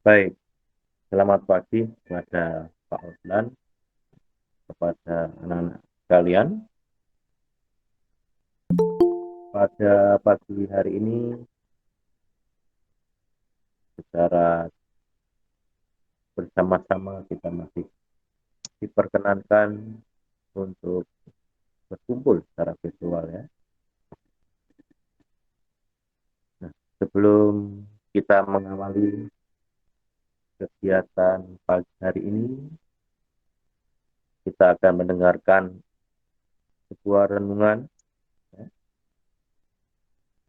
Baik, selamat pagi kepada Pak Oslan, kepada anak-anak sekalian. Pada pagi hari ini, secara bersama-sama kita masih diperkenankan untuk berkumpul secara virtual ya. Nah, sebelum kita mengawali kegiatan pagi hari ini, kita akan mendengarkan sebuah renungan, ya,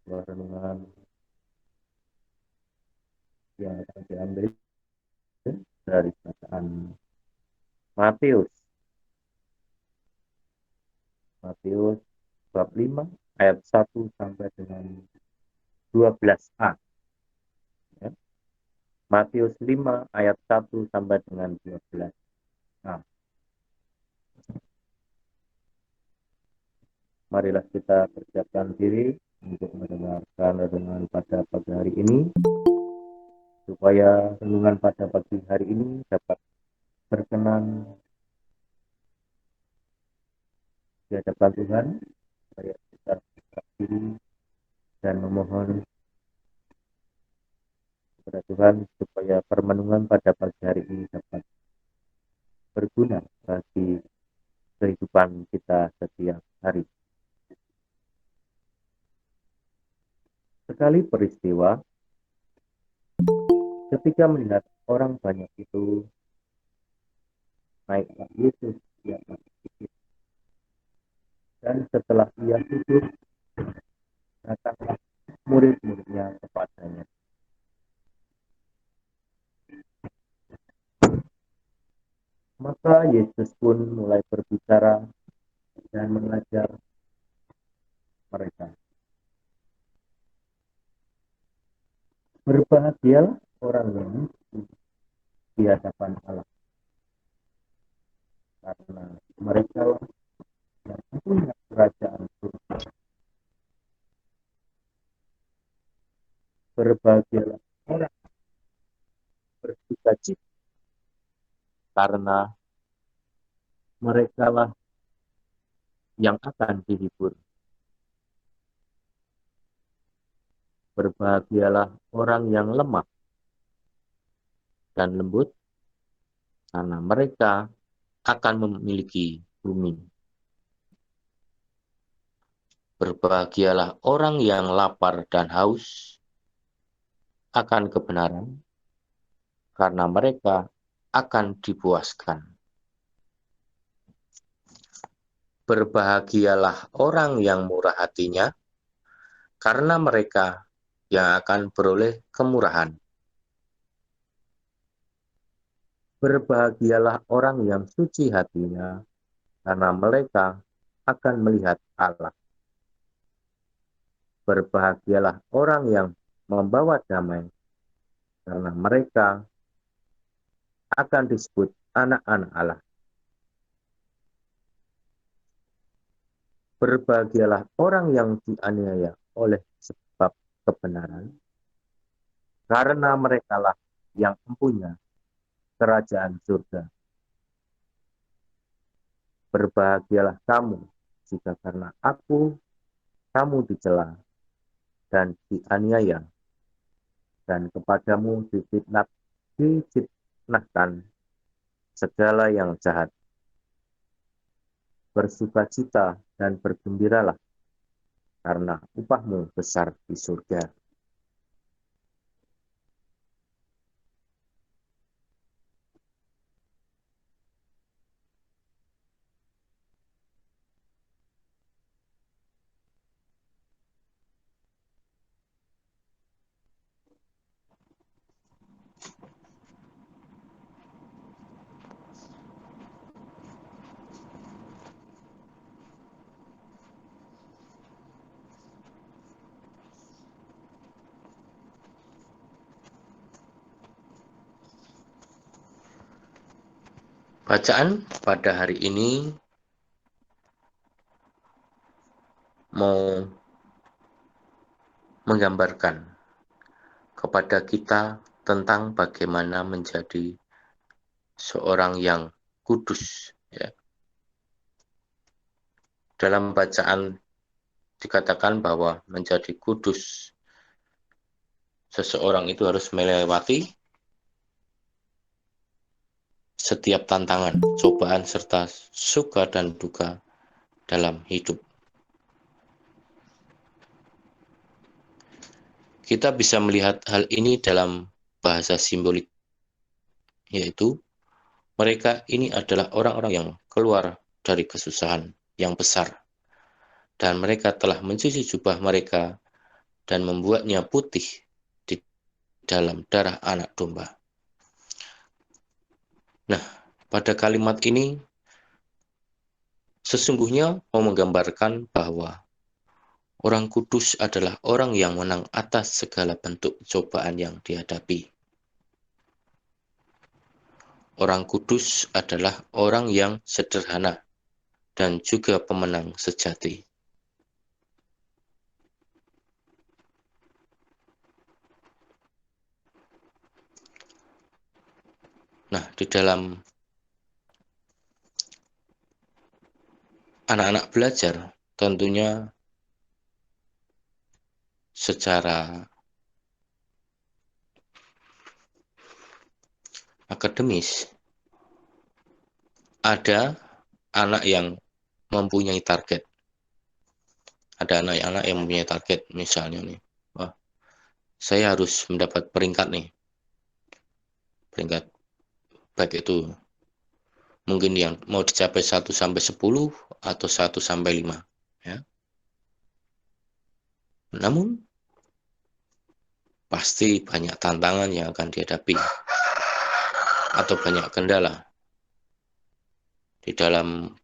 sebuah renungan yang akan diambil dari bacaan Matius, Matius bab 5 ayat 1 sampai dengan 12a. Ya. Matius 5 ayat 1 sampai dengan 12a. Marilah kita persiapkan diri untuk mendengarkan renungan pada pagi hari ini, supaya renungan pada pagi hari ini dapat berkenan di hadapan Tuhan, supaya kita bersiap diri dan memohon kepada Tuhan supaya permenungan pada pagi hari ini dapat berguna bagi kehidupan kita setiap hari. Sekali peristiwa, ketika melihat orang banyak itu, naiklah Yesus di atas bukit, dan setelah ia duduk, datanglah murid-muridnya kepadanya. Maka Yesus pun mulai berbicara dan mengajar mereka. Berbahagialah orang yang miskin di hadapan Allah, karena mereka yang punya kerajaan surga. Berbahagialah orang bersuka cita, karena mereka lah yang akan dihibur. Berbahagialah orang yang lemah dan lembut, karena mereka akan memiliki bumi. Berbahagialah orang yang lapar dan haus akan kebenaran, karena mereka akan dipuaskan. Berbahagialah orang yang murah hatinya, karena mereka yang akan beroleh kemurahan. Berbahagialah orang yang suci hatinya, karena mereka akan melihat Allah. Berbahagialah orang yang membawa damai, karena mereka akan disebut anak-anak Allah. Berbahagialah orang yang dianiaya oleh sebab kebenaran, karena merekalah yang mempunyai kerajaan surga. Berbahagialah kamu jika karena aku kamu dicela dan dianiaya, dan kepadamu difitnahkan segala yang jahat. Bersukacita dan bergembiralah, karena upahmu besar di surga. Bacaan pada hari ini mau menggambarkan kepada kita tentang bagaimana menjadi seorang yang kudus. Ya. Dalam bacaan dikatakan bahwa menjadi kudus, seseorang itu harus melewati setiap tantangan, cobaan, serta suka dan duka dalam hidup. Kita bisa melihat hal ini dalam bahasa simbolik, yaitu mereka ini adalah orang-orang yang keluar dari kesusahan yang besar, dan mereka telah mencuci jubah mereka dan membuatnya putih di dalam darah anak domba. Nah, pada kalimat ini sesungguhnya mau menggambarkan bahwa orang kudus adalah orang yang menang atas segala bentuk cobaan yang dihadapi. Orang kudus adalah orang yang sederhana dan juga pemenang sejati. Nah, di dalam anak-anak belajar, tentunya secara akademis, ada anak yang mempunyai target. Ada anak-anak yang mempunyai target, misalnya nih, wah, saya harus mendapat peringkat nih, peringkat baik itu mungkin yang mau dicapai 1-10 atau 1-5. Ya. Namun, pasti banyak tantangan yang akan dihadapi atau banyak kendala di dalam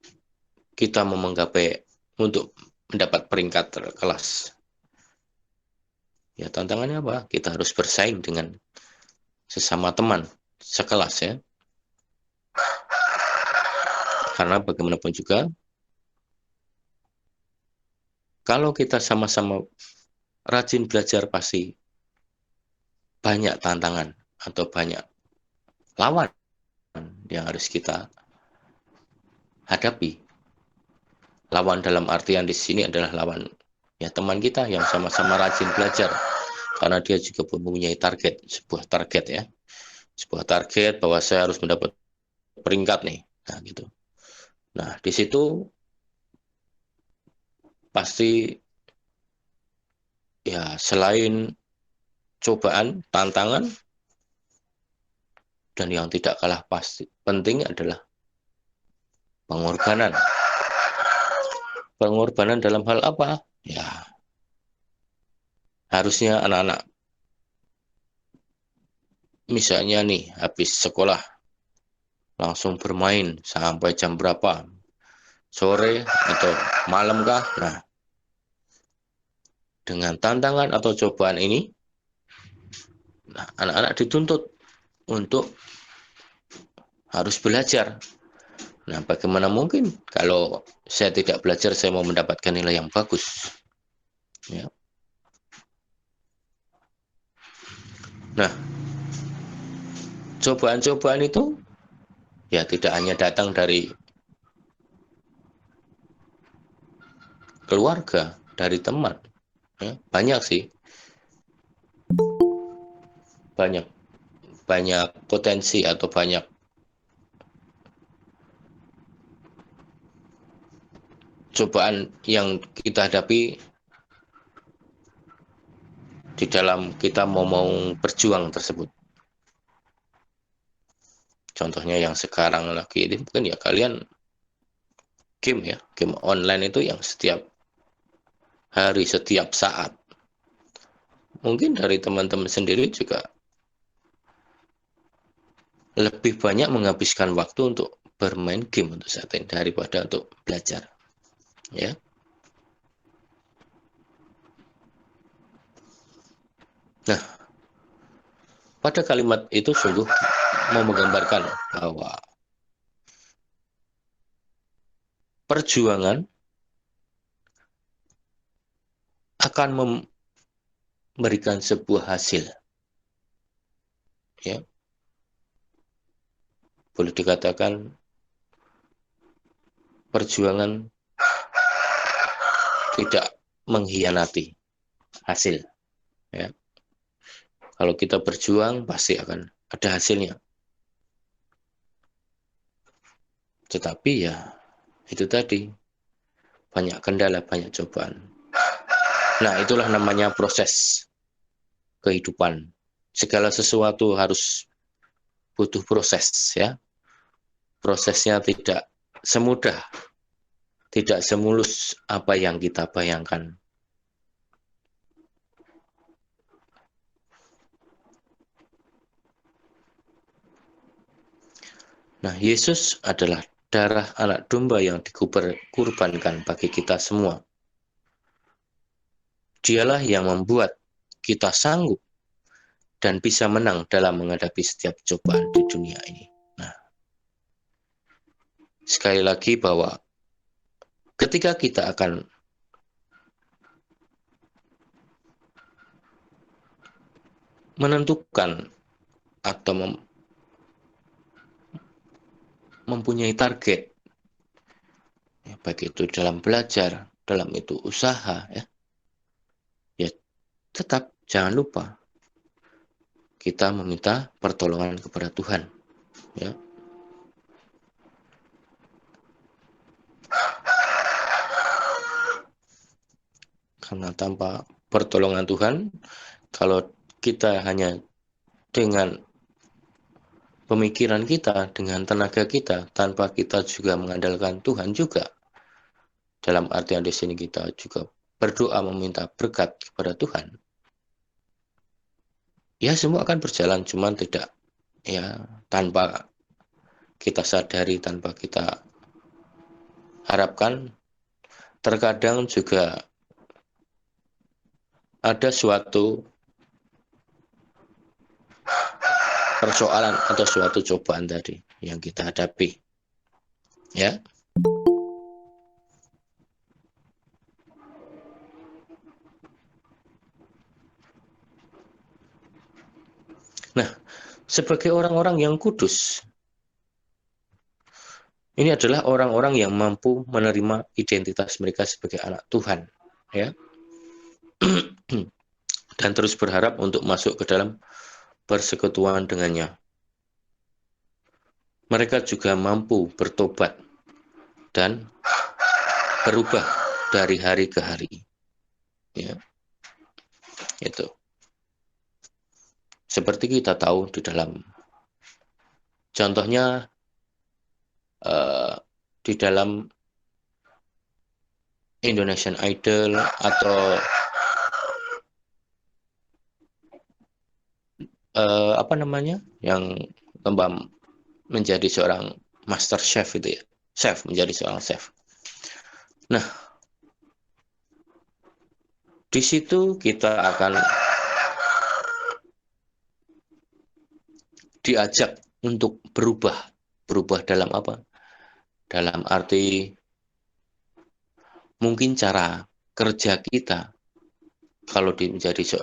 kita menggapai untuk mendapat peringkat kelas. Ya, tantangannya apa? Kita harus bersaing dengan sesama teman sekelas ya. Karena bagaimanapun juga, kalau kita sama-sama rajin belajar pasti banyak tantangan atau banyak lawan yang harus kita hadapi. Lawan dalam artian di sini adalah lawan ya teman kita yang sama-sama rajin belajar. Karena dia juga mempunyai target, sebuah target ya. Sebuah target bahwa saya harus mendapat peringkat nih. Nah, gitu. Nah, di situ pasti ya selain cobaan, tantangan, dan yang tidak kalah pasti penting adalah pengorbanan. Pengorbanan dalam hal apa? Ya, harusnya anak-anak misalnya nih habis sekolah langsung bermain sampai jam berapa? Sore atau malam kah? Nah, dengan tantangan atau cobaan ini, nah, anak-anak dituntut untuk harus belajar. Nah, bagaimana mungkin kalau saya tidak belajar, saya mau mendapatkan nilai yang bagus? Ya. Nah, cobaan-cobaan itu ya tidak hanya datang dari keluarga, dari teman. Ya, banyak sih, banyak banyak potensi atau banyak cobaan yang kita hadapi di dalam kita mau berjuang tersebut. Contohnya yang sekarang lagi ini mungkin ya kalian game ya, game online itu yang setiap hari, setiap saat. Mungkin dari teman-teman sendiri juga lebih banyak menghabiskan waktu untuk bermain game untuk saat ini daripada untuk belajar. Ya. Nah, pada kalimat itu sungguh mau menggambarkan bahwa perjuangan akan memberikan sebuah hasil. ya, boleh dikatakan perjuangan tidak mengkhianati hasil, ya. Kalau kita berjuang pasti akan ada hasilnya. Tetapi ya itu tadi, banyak kendala, banyak cobaan. Nah, itulah namanya proses kehidupan. Segala sesuatu harus butuh proses, ya. Prosesnya tidak semudah, tidak semulus apa yang kita bayangkan. Nah, Yesus adalah darah anak domba yang dikurbankan bagi kita semua. Dialah yang membuat kita sanggup dan bisa menang dalam menghadapi setiap cobaan di dunia ini. Nah, sekali lagi bahwa ketika kita akan menentukan atau mempunyai target, ya, baik itu dalam belajar, dalam itu usaha, ya, ya tetap jangan lupa kita meminta pertolongan kepada Tuhan, ya. Karena tanpa pertolongan Tuhan, kalau kita hanya dengan pemikiran kita, dengan tenaga kita, tanpa kita juga mengandalkan Tuhan juga, dalam artian di sini kita juga berdoa meminta berkat kepada Tuhan, ya semua akan berjalan, cuman tidak, ya, tanpa kita sadari, tanpa kita harapkan. Terkadang juga ada suatu persoalan atau suatu cobaan tadi yang kita hadapi, ya. Nah, sebagai orang-orang yang kudus, ini adalah orang-orang yang mampu menerima identitas mereka sebagai anak Tuhan, ya. Dan terus berharap untuk masuk ke dalam persekutuan dengannya. Mereka juga mampu bertobat dan berubah dari hari ke hari, ya. Itu seperti kita tahu di dalam contohnya, di dalam Indonesian Idol atau apa namanya yang lomba menjadi seorang master chef itu, ya, chef, menjadi seorang chef. Nah, di situ kita akan diajak untuk berubah dalam apa? Dalam arti mungkin cara kerja kita, kalau menjadi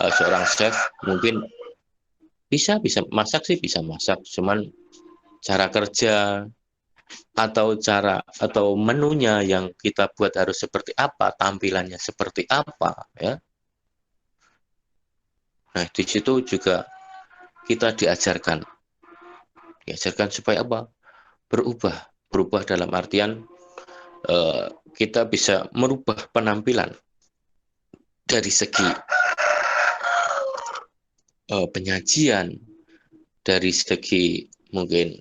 seorang chef mungkin bisa masak sih, bisa masak, cuman cara kerja atau menunya yang kita buat harus seperti apa, tampilannya seperti apa, ya. Nah, di situ juga kita diajarkan supaya apa? Berubah dalam artian kita bisa merubah penampilan dari segi penyajian, dari segi mungkin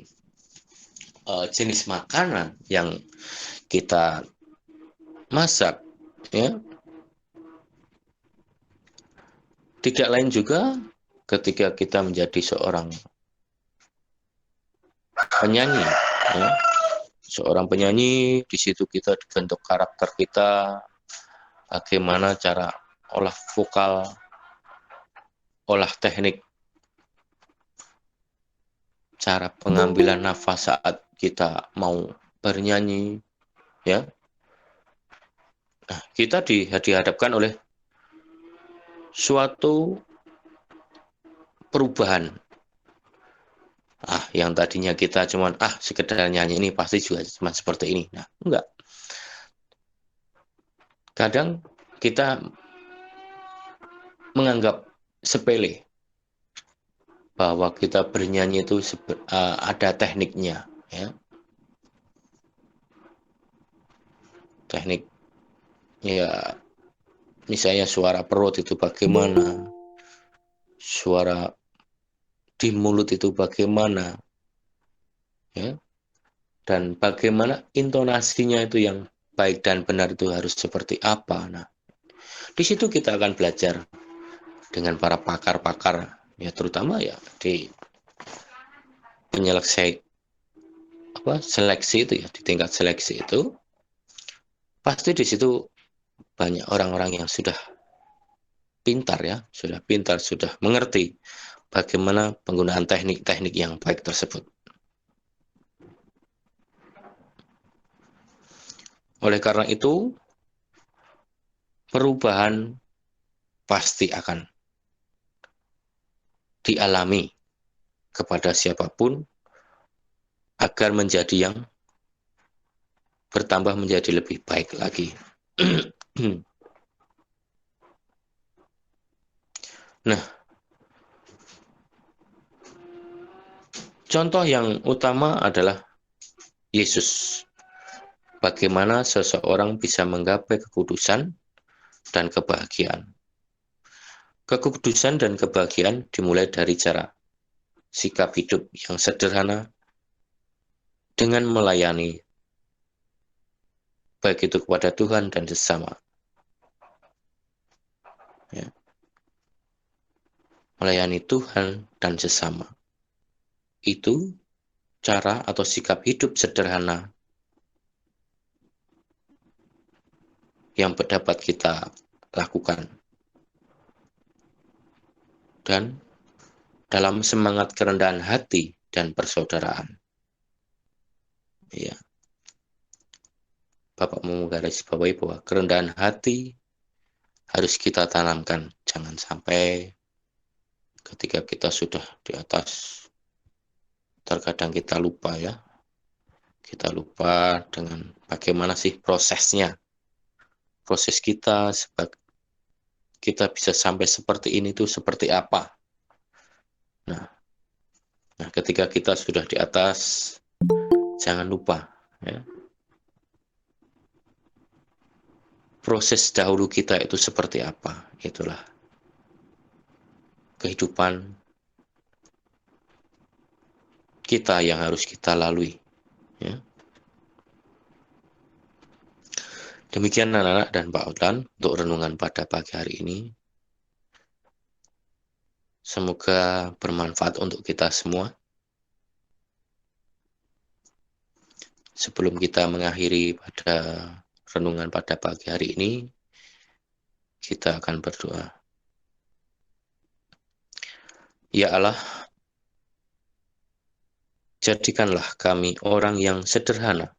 jenis makanan yang kita masak, ya. Tidak lain juga ketika kita menjadi seorang penyanyi, ya. Seorang penyanyi, di situ kita dibentuk karakter kita, bagaimana cara olah vokal, olah teknik, cara pengambilan nafas saat kita mau bernyanyi, ya. Nah, kita dihadapkan oleh suatu perubahan. Yang tadinya kita cuman sekedar nyanyi ini pasti juga cuma seperti ini. Nah, enggak. Kadang kita menganggap sepele bahwa kita bernyanyi itu ada tekniknya, ya. Teknik, ya, misalnya suara perut itu bagaimana, suara di mulut itu bagaimana, ya, dan bagaimana intonasinya itu yang baik dan benar itu harus seperti apa. Nah, di situ kita akan belajar dengan para pakar-pakar, ya, terutama ya di penyeleksi seleksi itu, ya, di tingkat seleksi itu pasti di situ banyak orang-orang yang sudah pintar, ya, sudah pintar, sudah mengerti bagaimana penggunaan teknik-teknik yang baik tersebut. Oleh karena itu, perubahan pasti akan dialami kepada siapapun agar menjadi yang bertambah menjadi lebih baik lagi. Nah, contoh yang utama adalah Yesus. Bagaimana seseorang bisa menggapai kekudusan dan kebahagiaan. Kekudusan dan kebahagiaan dimulai dari cara sikap hidup yang sederhana dengan melayani, baik itu kepada Tuhan dan sesama. Ya. Melayani Tuhan dan sesama. Itu cara atau sikap hidup sederhana yang dapat kita lakukan. Dan dalam semangat kerendahan hati dan persaudaraan. Ya. Bapak mau menggarisbawahi bahwa kerendahan hati harus kita tanamkan. Jangan sampai ketika kita sudah di atas, terkadang kita lupa, ya. Kita lupa dengan bagaimana sih prosesnya. Proses kita bisa sampai seperti ini tuh seperti apa. Nah, ketika kita sudah di atas, jangan lupa, ya, proses dahulu kita itu seperti apa. Itulah kehidupan kita yang harus kita lalui, ya. Demikian anak-anak dan Pak Outlan untuk renungan pada pagi hari ini. Semoga bermanfaat untuk kita semua. Sebelum kita mengakhiri pada renungan pada pagi hari ini, kita akan berdoa. Ya Allah, jadikanlah kami orang yang sederhana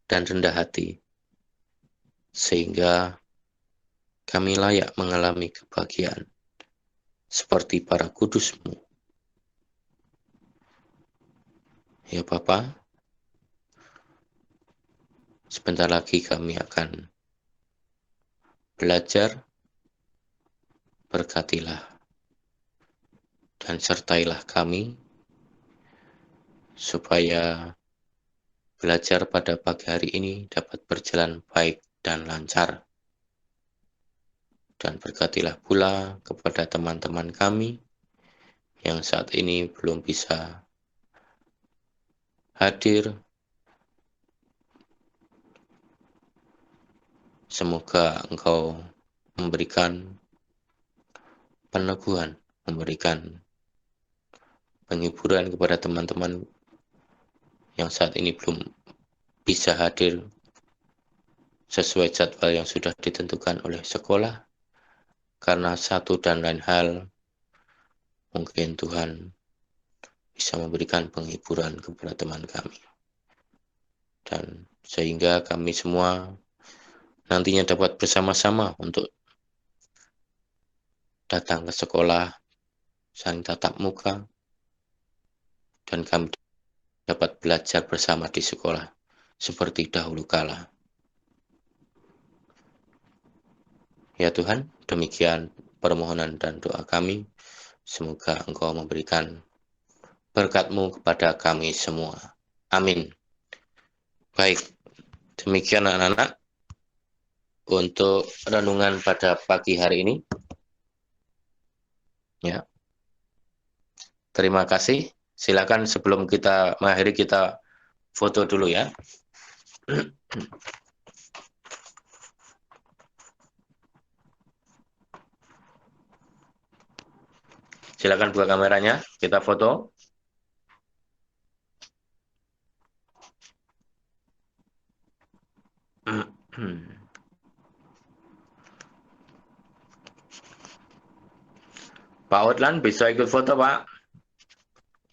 dan rendah hati, sehingga kami layak mengalami kebahagiaan seperti para kudus-Mu. Ya Bapa, sebentar lagi kami akan belajar, berkatilah dan sertailah kami supaya belajar pada pagi hari ini dapat berjalan baik dan lancar. Dan berkatilah pula kepada teman-teman kami yang saat ini belum bisa hadir. Semoga Engkau memberikan peneguhan, memberikan penghiburan kepada teman-teman yang saat ini belum bisa hadir sesuai jadwal yang sudah ditentukan oleh sekolah. Karena satu dan lain hal, mungkin Tuhan bisa memberikan penghiburan kepada teman kami. Dan sehingga kami semua nantinya dapat bersama-sama untuk datang ke sekolah saling tatap muka, dan kami dapat belajar bersama di sekolah seperti dahulu kala. Ya Tuhan, demikian permohonan dan doa kami. Semoga Engkau memberikan berkat-Mu kepada kami semua. Amin. Baik, demikian anak-anak untuk renungan pada pagi hari ini. Ya, terima kasih. Silakan sebelum kita mengakhiri kita foto dulu ya. Silakan buka kameranya, kita foto. Pak Otlan bisa ikut foto, Pak?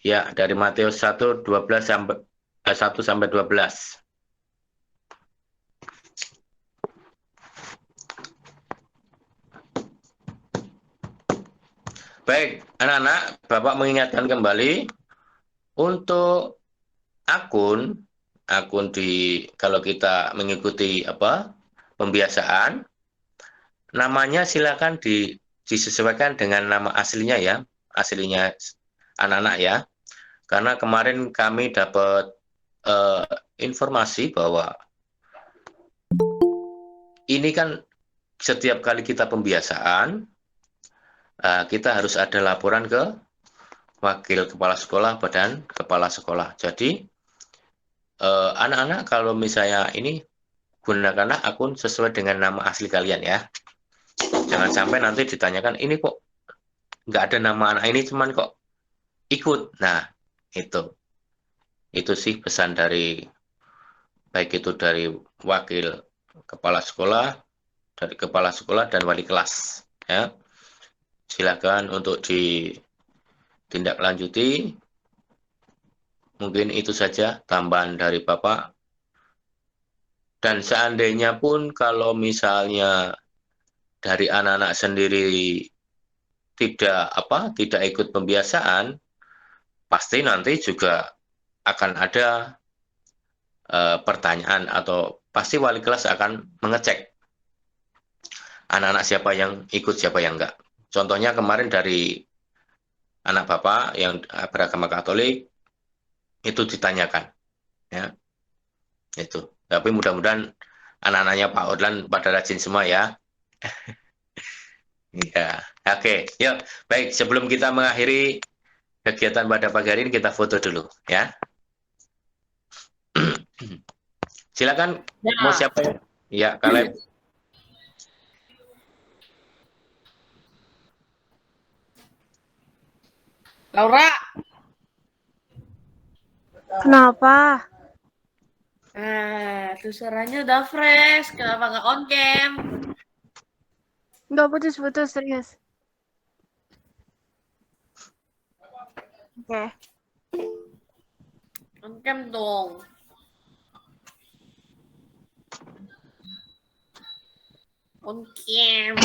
Ya, dari Matius 1 12 sampai 1 sampai 12. Baik, anak-anak, Bapak mengingatkan kembali untuk akun kalau kita mengikuti pembiasaan, namanya silakan disesuaikan dengan nama aslinya ya, aslinya anak-anak ya. Karena kemarin kami dapat informasi bahwa ini kan setiap kali kita pembiasaan, kita harus ada laporan ke wakil kepala sekolah, badan kepala sekolah. Jadi anak-anak kalau misalnya ini gunakanlah akun sesuai dengan nama asli kalian ya. Jangan sampai nanti ditanyakan ini kok nggak ada nama anak ini, cuman kok ikut. Nah, itu sih pesan dari baik itu dari wakil kepala sekolah, dari kepala sekolah dan wali kelas ya. Silakan untuk ditindaklanjuti. Mungkin itu saja tambahan dari Bapak. Dan seandainya pun kalau misalnya dari anak-anak sendiri tidak ikut pembiasaan, pasti nanti juga akan ada pertanyaan atau pasti wali kelas akan mengecek anak-anak siapa yang ikut, siapa yang enggak. Contohnya kemarin dari anak Bapak yang beragama Katolik itu ditanyakan, ya itu. Tapi mudah-mudahan anak-anaknya Pak Odlan pada rajin semua ya. Ya, oke, yuk. Baik, sebelum kita mengakhiri kegiatan pada pagi hari ini, kita foto dulu, ya. Silakan, ya. Mau siapa? Ya, Kaleb. Laura. Kenapa? Tuh suaranya udah fresh. Kenapa nggak on cam? Nggak putus-putus, serius. Oke. On cam dong. On cam.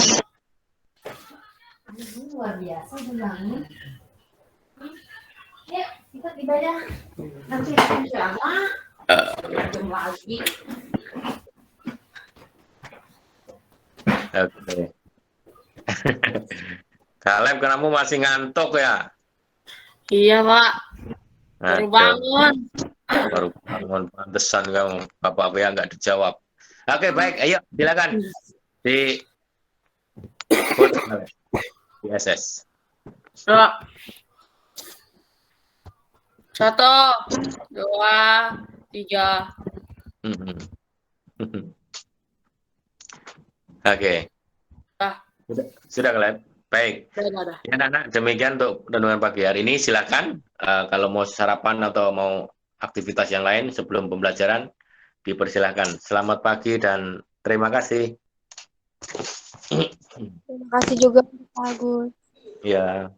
Ini luar biasa bangun. Ya, kita ibadah. Nanti lama. Jam lagi. Oke. Kaleb, kamu masih ngantuk ya? Iya, Pak. Baru bangun. Baru bangun, pantesan kamu. Bapak ya nggak dijawab. Oke, baik. Ayo, silakan. Di SS. Ya. 1, 2, 3. Oke. Sudah kalian. Baik. Sudah. Ya, anak-anak, demikian untuk renungan pagi hari ini. Silakan kalau mau sarapan atau mau aktivitas yang lain sebelum pembelajaran dipersilahkan. Selamat pagi dan terima kasih. Terima kasih juga Pak Agus. Ya.